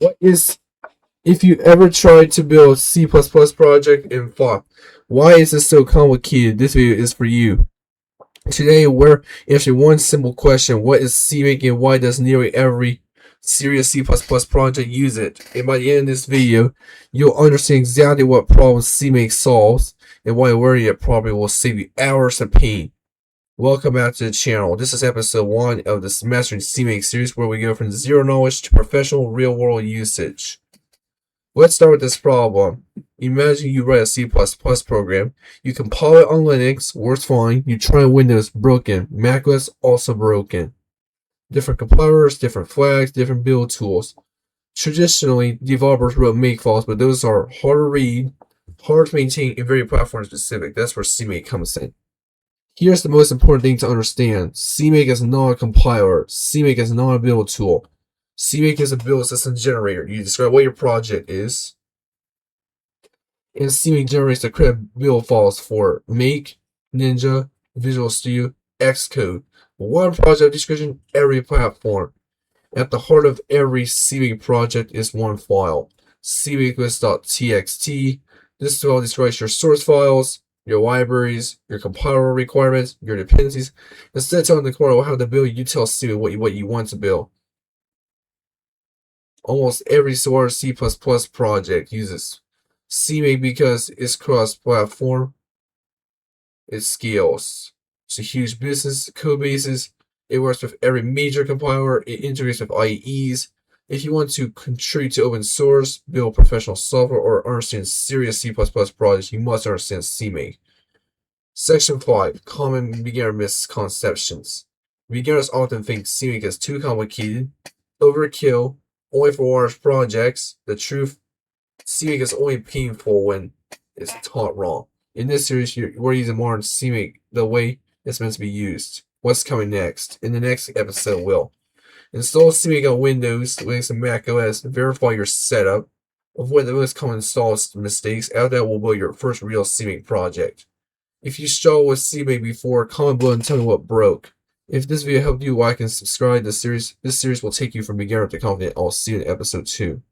What is if you ever tried to build a C++ project and thought, why is this so complicated? This video is for you. Today we're answering one simple question: what is CMake and why does nearly every serious C++ project use it? And by the end of this video, you'll understand exactly what problems CMake solves and why learning it properly will save you hours of pain. Welcome back to the channel. This is episode 1 of the Mastering CMake series where we go from zero knowledge to professional real-world usage. Let's start with this problem. Imagine you write a C++ program. You compile it on Linux, works fine. You try Windows, broken. macOS, also broken. Different compilers, different flags, different build tools. Traditionally, developers wrote make files, but those are hard to read, hard to maintain, and very platform specific. That's where CMake comes in. Here's the most important thing to understand. CMake is not a compiler. CMake is not a build tool. CMake is a build system generator. You describe what your project is, and CMake generates the correct build files for Make, Ninja, Visual Studio, Xcode. One project description, every platform. At the heart of every CMake project is one file, cmakelist.txt. This file describes your source files, your libraries, your compiler requirements, your dependencies. Instead of telling the compiler how to build, you tell CMake what you want to build. Almost every sort of C++ project uses CMake because it's cross-platform, it scales. It's a huge business code bases. It works with every major compiler. It integrates with IEs. If you want to contribute to open source, build professional software, or understand serious C++ projects, you must understand CMake. Section 5. Common beginner misconceptions. Beginners often think CMake is too complicated, overkill, only for large projects. The truth, CMake is only painful when it's taught wrong. In this series, we're using modern CMake the way it's meant to be used. What's coming next? In the next episode, we'll install CMake on Windows, Linux, and Mac OS. Verify your setup. Avoid the most common install mistakes. After that, we'll build your first real CMake project. If you struggled with CMake before, comment below and tell me what broke. If this video helped you, like and subscribe. This series will take you from beginner to confident. I'll see you in episode 2.